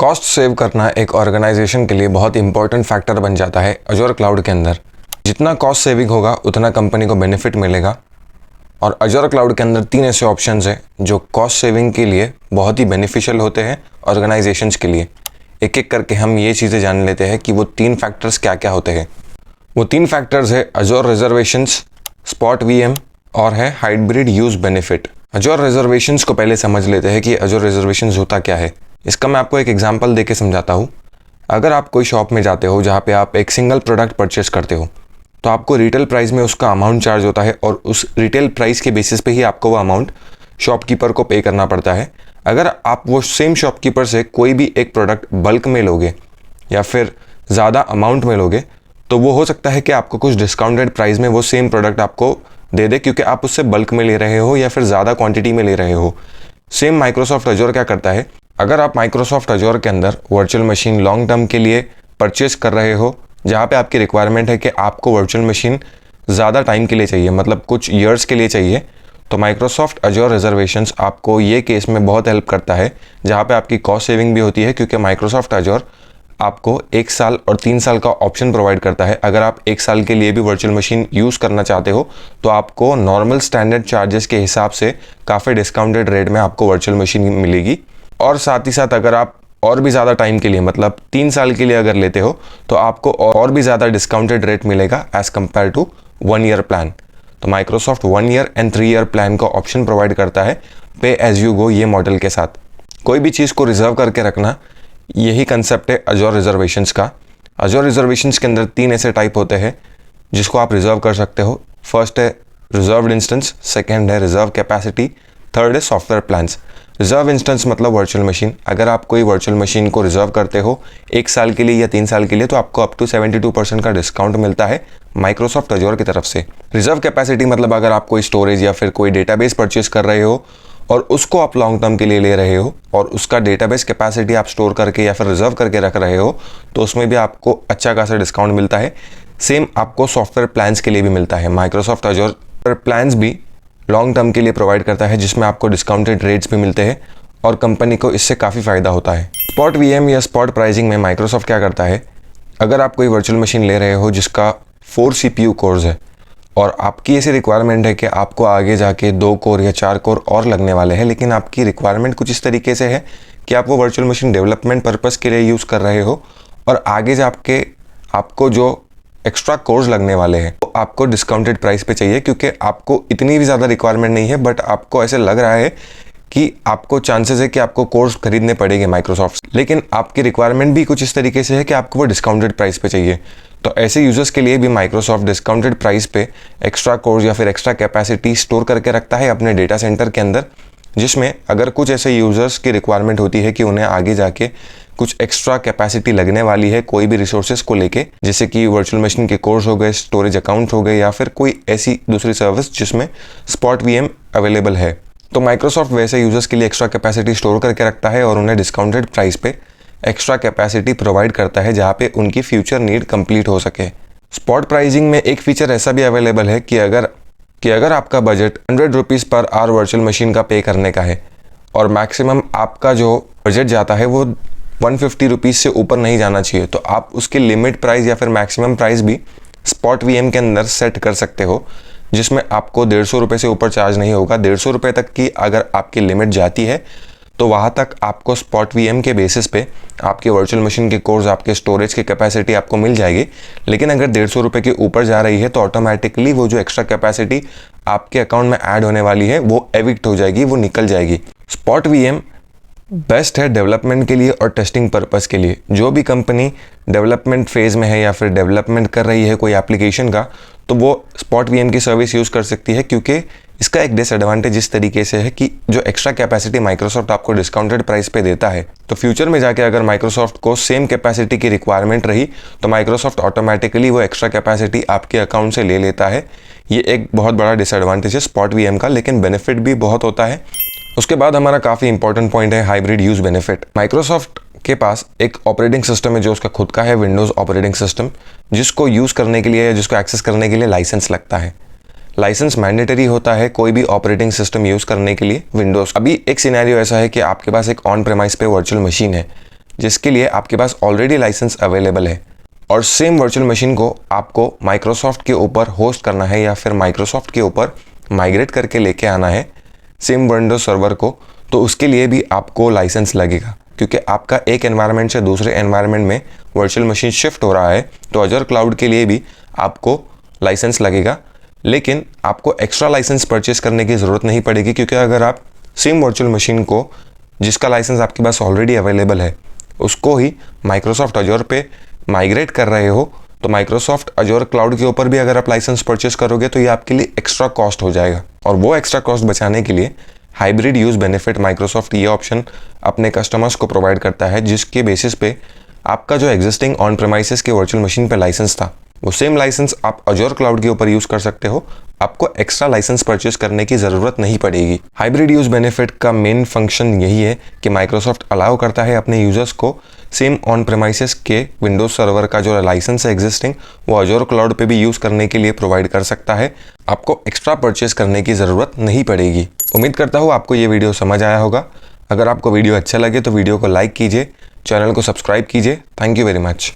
Cost save करना एक organisation के लिए बहुत इंपॉर्टेंट फैक्टर बन जाता है अजोर क्लाउड के अंदर। जितना कॉस्ट सेविंग होगा उतना कंपनी को बेनिफिट मिलेगा। और अजोर क्लाउड के अंदर 3 ऐसे ऑप्शंस हैं जो कॉस्ट सेविंग के लिए बहुत ही बेनिफिशियल होते हैं ऑर्गेनाइजेशंस के लिए। एक एक करके हम ये चीज़ें जान लेते हैं कि वो 3 फैक्टर्स क्या क्या होते हैं। वो 3 फैक्टर्स है अजोर रिजर्वेशंस, स्पॉट वीएम और है हाइब्रिड यूज बेनिफिट। अजोर रिजर्वेशंस को पहले समझ लेते हैं कि अजोर रिजर्वेशंस होता क्या है। इसका मैं आपको एक एग्जांपल देके समझाता हूँ। अगर आप कोई शॉप में जाते हो जहाँ पे आप एक सिंगल प्रोडक्ट परचेस करते हो तो आपको रिटेल प्राइस में उसका अमाउंट चार्ज होता है और उस रिटेल प्राइस के बेसिस पे ही आपको वो अमाउंट शॉपकीपर को पे करना पड़ता है। अगर आप वो सेम शॉपकीपर से कोई भी एक प्रोडक्ट बल्क में लोगे या फिर ज़्यादा अमाउंट में लोगे तो वो हो सकता है कि आपको कुछ डिस्काउंटेड प्राइस में वो सेम प्रोडक्ट आपको दे दे, क्योंकि आप उससे बल्क में ले रहे हो या फिर ज़्यादा क्वांटिटी में ले रहे हो। सेम माइक्रोसॉफ्ट अजोर क्या करता है, अगर आप माइक्रोसॉफ्ट अजोर के अंदर वर्चुअल मशीन लॉन्ग टर्म के लिए परचेस कर रहे हो, जहाँ पे आपकी रिक्वायरमेंट है कि आपको वर्चुअल मशीन ज़्यादा टाइम के लिए चाहिए, मतलब कुछ ईयर्स के लिए चाहिए, तो माइक्रोसॉफ्ट अजोर रिजर्वेशंस आपको ये केस में बहुत हेल्प करता है, जहाँ पे आपकी कॉस्ट सेविंग भी होती है, क्योंकि माइक्रोसॉफ्ट अजोर आपको 1 साल और 3 साल का ऑप्शन प्रोवाइड करता है। अगर आप 1 साल के लिए भी वर्चुअल मशीन यूज़ करना चाहते हो तो आपको नॉर्मल स्टैंडर्ड चार्जेस के हिसाब से काफ़ी डिस्काउंटेड रेट में आपको वर्चुअल मशीन मिलेगी। और साथ ही साथ अगर आप और भी ज़्यादा टाइम के लिए, मतलब 3 साल के लिए अगर लेते हो तो आपको और भी ज़्यादा डिस्काउंटेड रेट मिलेगा as compare to 1 year plan. तो Microsoft 1 year and 3 year plan का ऑप्शन प्रोवाइड करता है पे एज यू गो ये मॉडल के साथ। कोई भी चीज़ को रिजर्व करके रखना, यही कंसेप्ट है अजोर रिजर्वेशंस का। अजोर रिजर्वेशंस के अंदर 3 ऐसे टाइप होते हैं जिसको आप रिजर्व कर सकते हो। फर्स्ट है रिजर्व्ड इंस्टेंस, सेकंड है रिजर्व कैपेसिटी, थर्ड है सॉफ्टवेयर प्लान्स। रिजर्व इंस्टेंस मतलब वर्चुअल मशीन। अगर आप कोई वर्चुअल मशीन को रिजर्व करते हो 1 साल के लिए या 3 साल के लिए तो आपको अप टू 72% का डिस्काउंट मिलता है माइक्रोसॉफ्ट अजोर की तरफ से। रिजर्व कैपेसिटी मतलब अगर आप कोई स्टोरेज या फिर कोई डेटाबेस परचेस कर रहे हो और उसको आप लॉन्ग टर्म के लिए ले रहे हो और उसका डेटाबेस कैपेसिटी आप स्टोर करके या फिर रिजर्व करके रख रहे हो तो उसमें भी आपको अच्छा खासा डिस्काउंट मिलता है। सेम आपको सॉफ्टवेयर प्लान्स के लिए भी मिलता है। माइक्रोसॉफ्ट अजोर प्लान्स भी लॉन्ग टर्म के लिए प्रोवाइड करता है, जिसमें आपको डिस्काउंटेड रेट्स भी मिलते हैं और कंपनी को इससे काफ़ी फ़ायदा होता है। स्पॉट वीएम या स्पॉट प्राइसिंग में माइक्रोसॉफ्ट क्या करता है, अगर आप कोई वर्चुअल मशीन ले रहे हो जिसका 4 CPU कोर्स है और आपकी ऐसी रिक्वायरमेंट है कि आपको आगे जाके 2 कोर या 4 कोर और लगने वाले हैं, लेकिन आपकी रिक्वायरमेंट कुछ इस तरीके से है कि आप वो वर्चुअल मशीन डेवलपमेंट पर्पज़ के लिए यूज़ कर रहे हो और आगे जाके आपको जो एक्स्ट्रा कोर्स लगने वाले हैं तो आपको डिस्काउंटेड प्राइस पे चाहिए, क्योंकि आपको इतनी भी ज़्यादा रिक्वायरमेंट नहीं है, बट आपको ऐसे लग रहा है कि आपको चांसेस है कि आपको कोर्स खरीदने पड़ेंगे माइक्रोसॉफ्ट, लेकिन आपकी रिक्वायरमेंट भी कुछ इस तरीके से है कि आपको वो डिस्काउंटेड प्राइस पे चाहिए। तो ऐसे यूज़र्स के लिए भी माइक्रोसॉफ्ट डिस्काउंटेड प्राइस पे एक्स्ट्रा कोर्स या फिर एक्स्ट्रा कैपेसिटी स्टोर करके रखता है अपने डेटा सेंटर के अंदर, जिसमें अगर कुछ ऐसे यूज़र्स की रिक्वायरमेंट होती है कि उन्हें आगे जाके कुछ एक्स्ट्रा कैपेसिटी लगने वाली है कोई भी रिसोर्सेज को लेके, जैसे कि वर्चुअल मशीन के कोर्स हो गए, स्टोरेज अकाउंट हो गए या फिर कोई ऐसी दूसरी सर्विस जिसमें स्पॉट वीएम अवेलेबल है, तो माइक्रोसॉफ्ट वैसे यूज़र्स के लिए एक्स्ट्रा कैपेसिटी स्टोर करके रखता है और उन्हें डिस्काउंटेड प्राइस पे एक्स्ट्रा कैपेसिटी प्रोवाइड करता है जहाँ पे उनकी फ्यूचर नीड कंप्लीट हो सके। स्पॉट प्राइसिंग में एक फीचर ऐसा भी अवेलेबल है कि अगर आपका budget 100 rupees per hour virtual machine का पे करने का है और मैक्सिमम आपका जो बजट जाता है वो 150 रुपीज़ से ऊपर नहीं जाना चाहिए, तो आप उसके लिमिट प्राइस या फिर मैक्सिमम प्राइस भी स्पॉट वीएम के अंदर सेट कर सकते हो, जिसमें आपको 150 रुपये से ऊपर चार्ज नहीं होगा। 150 रुपये तक की अगर आपकी लिमिट जाती है तो वहाँ तक आपको स्पॉट वीएम के बेसिस पे आपके वर्चुअल मशीन के कोर्स, आपके स्टोरेज की कैपेसिटी आपको मिल जाएगी। लेकिन अगर 150 रुपये के ऊपर जा रही है तो ऑटोमेटिकली वो जो एक्स्ट्रा कैपेसिटी आपके अकाउंट में ऐड होने वाली है वो एविक्ट हो जाएगी, वो निकल जाएगी। स्पॉट वीएम बेस्ट है डेवलपमेंट के लिए और टेस्टिंग पर्पस के लिए। जो भी कंपनी डेवलपमेंट फेज़ में है या फिर डेवलपमेंट कर रही है कोई एप्लीकेशन का, तो वो स्पॉट वीएम की सर्विस यूज़ कर सकती है, क्योंकि इसका एक डिसएडवांटेज इस तरीके से है कि जो एक्स्ट्रा कैपेसिटी माइक्रोसॉफ्ट आपको डिस्काउंटेड प्राइस पे देता है, तो फ्यूचर में जाके अगर माइक्रोसॉफ्ट को सेम कैपेसिटी की रिक्वायरमेंट रही तो माइक्रोसॉफ्ट ऑटोमेटिकली वो एक्स्ट्रा कैपेसिटी आपके अकाउंट से ले लेता है। ये एक बहुत बड़ा डिसएडवांटेज है स्पॉट वीएम का, लेकिन बेनिफिट भी बहुत होता है। उसके बाद हमारा काफ़ी इंपॉर्टेंट पॉइंट है हाइब्रिड यूज बेनिफिट। माइक्रोसॉफ्ट के पास एक ऑपरेटिंग सिस्टम है जो उसका खुद का है, विंडोज़ ऑपरेटिंग सिस्टम, जिसको यूज़ करने के लिए या जिसको एक्सेस करने के लिए लाइसेंस लगता है। लाइसेंस मैंडेटरी होता है कोई भी ऑपरेटिंग सिस्टम यूज़ करने के लिए विंडोज़। अभी एक सिनेरियो ऐसा है कि आपके पास एक ऑन प्रेमाइस पे वर्चुअल मशीन है जिसके लिए आपके पास ऑलरेडी लाइसेंस अवेलेबल है और सेम वर्चुअल मशीन को आपको माइक्रोसॉफ्ट के ऊपर होस्ट करना है या फिर माइक्रोसॉफ्ट के ऊपर माइग्रेट करके लेके आना है सेम विंडोज सर्वर को, तो उसके लिए भी आपको लाइसेंस लगेगा, क्योंकि आपका एक एनवायरनमेंट से दूसरे एनवायरनमेंट में वर्चुअल मशीन शिफ्ट हो रहा है। तो अजूर क्लाउड के लिए भी आपको लाइसेंस लगेगा, लेकिन आपको एक्स्ट्रा लाइसेंस परचेस करने की ज़रूरत नहीं पड़ेगी, क्योंकि अगर आप सेम वर्चुअल मशीन को जिसका लाइसेंस आपके पास ऑलरेडी अवेलेबल है उसको ही माइक्रोसॉफ्ट अजूर पे माइग्रेट कर रहे हो, तो माइक्रोसॉफ्ट अजूर क्लाउड के ऊपर भी अगर आप लाइसेंस परचेस करोगे तो ये आपके लिए एक्स्ट्रा कॉस्ट हो जाएगा। और वो एक्स्ट्रा कॉस्ट बचाने के लिए हाइब्रिड यूज़ बेनिफिट माइक्रोसॉफ्ट ये ऑप्शन अपने कस्टमर्स को प्रोवाइड करता है, जिसके बेसिस पे आपका जो एग्जिस्टिंग ऑन प्रेमाइसेस के वर्चुअल मशीन पे लाइसेंस था वो सेम लाइसेंस आप अजूर क्लाउड के ऊपर यूज़ कर सकते हो। आपको एक्स्ट्रा लाइसेंस परचेस करने की ज़रूरत नहीं पड़ेगी। हाइब्रिड यूज़ बेनिफिट का मेन फंक्शन यही है कि माइक्रोसॉफ्ट अलाउ करता है अपने यूज़र्स को सेम ऑन प्रेमाइसेस के विंडोज सर्वर का जो लाइसेंस है एग्जिस्टिंग वो अजूर क्लाउड पे भी यूज़ करने के लिए प्रोवाइड कर सकता है। आपको एक्स्ट्रा परचेस करने की ज़रूरत नहीं पड़ेगी। उम्मीद करता हूँ आपको ये वीडियो समझ आया होगा। अगर आपको वीडियो अच्छा लगे तो वीडियो को लाइक कीजिए, चैनल को सब्सक्राइब कीजिए। Thank you very much.